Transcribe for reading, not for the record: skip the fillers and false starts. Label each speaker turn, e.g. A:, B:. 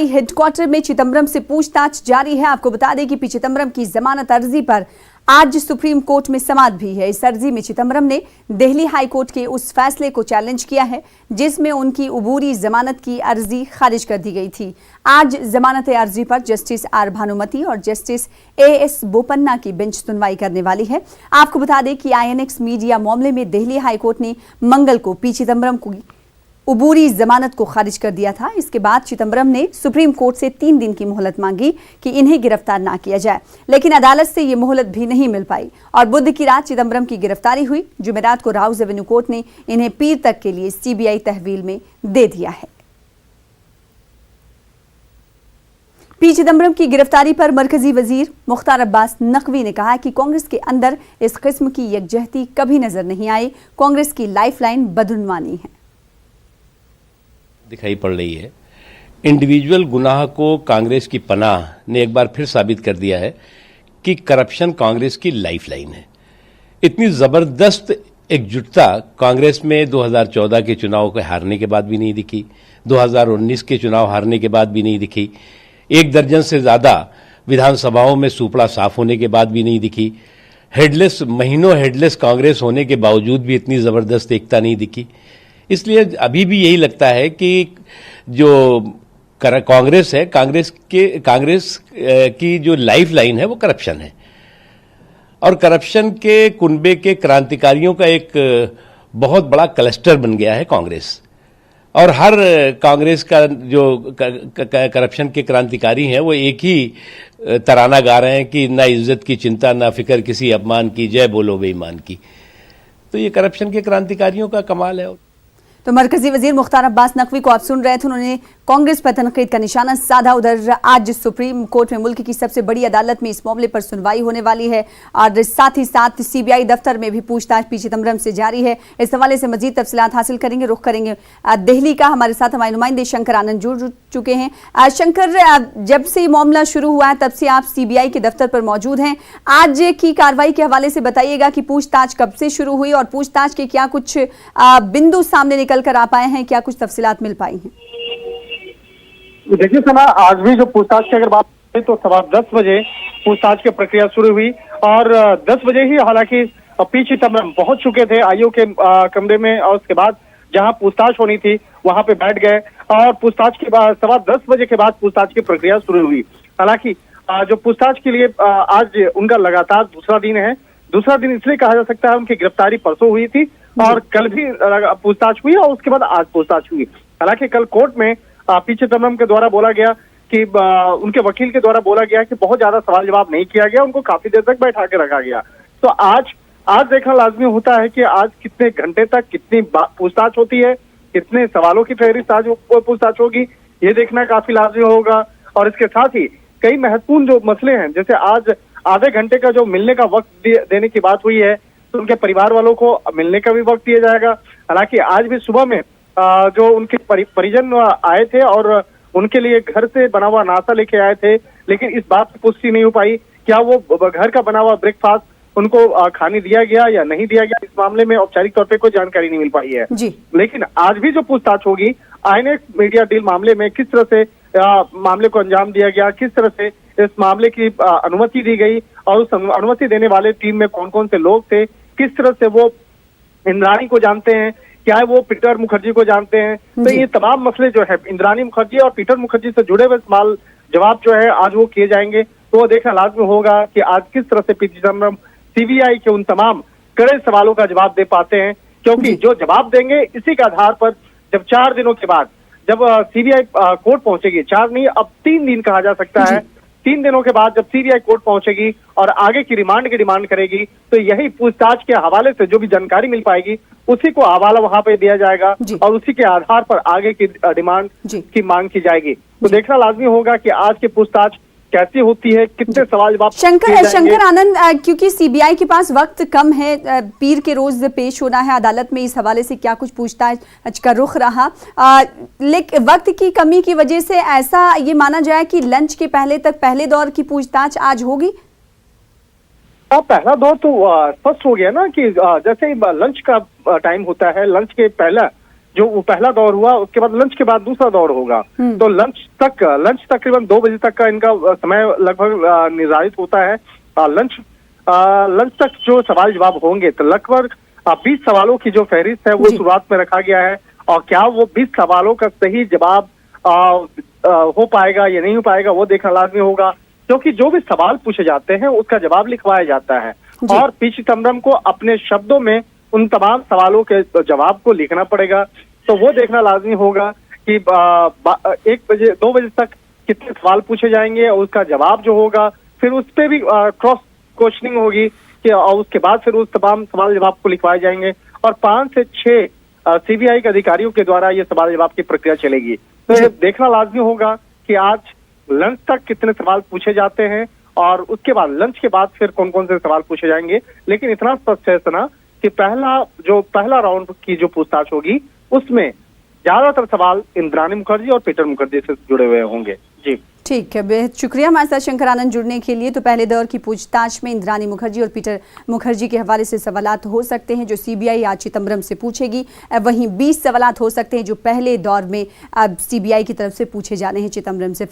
A: Headquarter में चिदंबरम से पूछताछ जारी है। आपको बता दें कि पी चिदंबरम की जमानत अर्जी पर आज सुप्रीम कोर्ट में समाअत भी है। इस अर्जी में चिदंबरम ने दिल्ली हाई कोर्ट के उस फैसले को चैलेंज किया है जिसमें उनकी अबूरी जमानत की अर्जी खारिज कर दी गई थी। आज जमानत अर्जी पर जस्टिस आर भानुमति और जस्टिस एएस बोपन्ना की बेंच सुनवाई करने वाली है। आपको बता दें कि आईएनएक्स मीडिया मामले में दिल्ली हाई कोर्ट ने मंगल को पी चिदंबरम को अबूरी जमानत को खारिज कर दिया था। इसके बाद चिदंबरम ने सुप्रीम कोर्ट से 3 दिन की मोहलत मांगी कि इन्हें गिरफ्तार ना किया जाए, लेकिन अदालत से ये मोहलत भी नहीं मिल पाई और बुध की रात चिदंबरम की गिरफ्तारी हुई। जुमेरात को राउज एवेन्यू कोर्ट ने इन्हें पीर तक के लिए सीबीआई तहवील में दे दिया है। पी चिदंबरम की गिरफ्तारी पर मरकजी वजीर मुख्तार अब्बास नकवी ने कहा कि कांग्रेस के अंदर इस किस्म की यकजहती कभी नजर नहीं आई। कांग्रेस की लाइफलाइन बदउनवानी है
B: दिखाई पड़ रही है। इंडिविजुअल गुनाह को कांग्रेस की पनाह ने एक बार फिर साबित कर दिया है कि करप्शन कांग्रेस की लाइफलाइन है। इतनी जबरदस्त एकजुटता कांग्रेस में 2014 के चुनाव के हारने के बाद भी नहीं दिखी, 2019 के चुनाव हारने के बाद भी नहीं दिखी, 1 दर्जन से ज्यादा विधानसभाओं में सूपड़ा साफ होने के बाद भी नहीं दिखी, महीनों हेडलेस कांग्रेस होने के बावजूद भी इतनी जबरदस्त एकता नहीं दिखी। इसलिए अभी भी यही लगता है कि जो कांग्रेस है, कांग्रेस की जो लाइफ लाइन है वो करप्शन है और करप्शन के कुनबे के क्रांतिकारियों का एक बहुत बड़ा क्लस्टर बन गया है कांग्रेस। और हर कांग्रेस का जो करप्शन के क्रांतिकारी हैं वो एक ही तराना गा रहे हैं कि ना इज्जत की चिंता ना फिक्र किसी अपमान की, जय बोलो बेईमान की। तो ये करप्शन के क्रांतिकारियों का कमाल है।
A: तो मरकजी वजीर मुख्तार अब्बास नकवी को आप सुन रहे थे, उन्होंने कांग्रेस पर तनकीद का निशाना साधा। उधर आज सुप्रीम कोर्ट में मुल्क की सबसे बड़ी अदालत में इस मामले पर सुनवाई होने वाली है और साथ ही साथ सीबीआई दफ्तर में भी पूछताछ पी चिदंबरम से जारी है। इस हवाले से मजीद तफसीलात हासिल करेंगे। रुख करेंगे दिल्ली का। हमारे साथ हमारे नुमाइंदे शंकर आनंद जुड़ चुके हैं। शंकर, जब से ये मामला शुरू हुआ है तब से आप सीबीआई के दफ्तर पर मौजूद हैं। आज की कार्रवाई के हवाले से बताइएगा कि पूछताछ कब से शुरू हुई और पूछताछ के क्या कुछ बिंदु सामने निकल कर आ पाए हैं, क्या कुछ तफसीलात मिल पाई हैं?
C: देखिए सना, आज भी जो पूछताछ की अगर बात करें तो 10:15 बजे पूछताछ की प्रक्रिया शुरू हुई और 10 बजे ही हालांकि पी चिदंबरम पहुंच चुके थे आईओ के कमरे में और उसके बाद जहां पूछताछ होनी थी वहां पे बैठ गए और पूछताछ के बाद 10:15 बजे के बाद पूछताछ की प्रक्रिया शुरू हुई। हालांकि जो पूछताछ के लिए आज उनका लगातार दूसरा दिन है। दूसरा दिन इसलिए कहा जा सकता है उनकी गिरफ्तारी परसों हुई थी और कल भी पूछताछ हुई और उसके बाद आज पूछताछ हुई। हालांकि कल कोर्ट में पी चिदंबरम के द्वारा बोला गया कि उनके वकील के द्वारा बोला गया कि बहुत ज्यादा सवाल जवाब नहीं किया गया, उनको काफी देर तक बैठा के रखा गया। तो आज देखना लाजमी होता है कि आज कितने घंटे तक कितनी पूछताछ होती है, कितने सवालों की फहरिस्त आज पूछताछ होगी, ये देखना काफी लाजमी होगा। और इसके साथ ही कई महत्वपूर्ण जो मसले हैं, जैसे आज आधे घंटे का जो मिलने का वक्त देने की बात हुई है तो उनके परिवार वालों को मिलने का भी वक्त दिया जाएगा। हालांकि आज भी सुबह में जो उनके परिजन आए थे और उनके लिए घर से बना हुआ नाश्ता लेके आए थे, लेकिन इस बात की पुष्टि नहीं हो पाई क्या वो घर का बना हुआ ब्रेकफास्ट उनको खाने दिया गया या नहीं दिया गया। इस मामले में औपचारिक तौर पे कोई जानकारी नहीं मिल पाई है जी। लेकिन आज भी जो पूछताछ होगी आईएनएक्स मीडिया डील मामले में किस तरह से मामले को अंजाम दिया गया, किस तरह से इस मामले की अनुमति दी गई और उस अनुमति देने वाले टीम में कौन कौन से लोग थे, किस तरह से वो इंद्राणी को जानते हैं, क्या वो पीटर मुखर्जी को जानते हैं। तो ये तमाम मसले जो है इंद्राणी मुखर्जी और पीटर मुखर्जी से जुड़े हुए सवाल जवाब जो है आज वो किए जाएंगे। तो वो देखना लाजमी होगा कि आज किस तरह से पी चिदंबरम सीबीआई के उन तमाम कड़े सवालों का जवाब दे पाते हैं, क्योंकि जो जवाब देंगे इसी के आधार पर जब 4 दिनों के बाद जब सीबीआई कोर्ट पहुंचेगी, 4 नहीं अब 3 दिन कहा जा सकता है, 3 दिनों के बाद जब सीबीआई कोर्ट पहुंचेगी और आगे की रिमांड की डिमांड करेगी तो यही पूछताछ के हवाले से जो भी जानकारी मिल पाएगी उसी को हवाला वहां पे दिया जाएगा और उसी के आधार पर आगे की डिमांड की मांग की जाएगी। तो देखना लाजमी होगा कि आज की पूछताछ कैसी होती है, कितने सवाल जवाब।
A: शंकर आनंद, क्योंकि सीबीआई के पास वक्त कम है, पीर के रोज पेश होना है अदालत में, इस हवाले से क्या कुछ पूछताछ का रुख रहा, लेकिन वक्त की कमी की वजह से ऐसा ये माना जाए कि लंच के पहले दौर की पूछताछ आज होगी।
C: पहला दौर तो स्पष्ट हो गया ना कि जैसे लंच का टाइम होता है, लंच के पहला जो वो पहला दौर हुआ, उसके बाद लंच के बाद दूसरा दौर होगा। तो लंच तकरीबन 2 बजे तक का इनका समय लगभग निर्धारित होता है। लंच तक जो सवाल जवाब होंगे तो लगभग 20 सवालों की जो फहरिस्त है वो शुरुआत में रखा गया है। और क्या वो 20 सवालों का सही जवाब हो पाएगा या नहीं हो पाएगा वो देखना लाजमी होगा, क्योंकि जो भी सवाल पूछे जाते हैं उसका जवाब लिखवाया जाता है और पी चिदम्बरम को अपने शब्दों में उन तमाम सवालों के जवाब को लिखना पड़ेगा। तो वो देखना लाजमी होगा कि 2 बजे तक कितने सवाल पूछे जाएंगे और उसका जवाब जो होगा फिर उस पर भी क्रॉस क्वेश्चनिंग होगी कि और उसके बाद फिर उस तमाम सवाल जवाब को लिखवाए जाएंगे और 5 से 6 सीबीआई के अधिकारियों के द्वारा ये सवाल जवाब की प्रक्रिया चलेगी। तो ये देखना लाजमी होगा कि आज लंच तक कितने सवाल पूछे जाते हैं और उसके बाद लंच के बाद फिर कौन कौन से सवाल पूछे जाएंगे। लेकिन इतना स्पष्ट है सना कि पहला राउंड की जो पूछताछ होगी उसमें ज्यादातर सवाल इंद्राणी मुखर्जी और पीटर मुखर्जी से जुड़े हुए होंगे। जी
A: ठीक है, बेहद शुक्रिया हमारे साथ शंकर आनंद जुड़ने के लिए। तो पहले दौर की पूछताछ में इंद्राणी मुखर्जी और पीटर मुखर्जी के हवाले से सवालात हो सकते हैं जो सीबीआई आज चिदम्बरम से पूछेगी। वहीं 20 सवालात हो सकते हैं जो पहले दौर में अब सीबीआई की तरफ से पूछे जाने हैं चिदम्बरम से।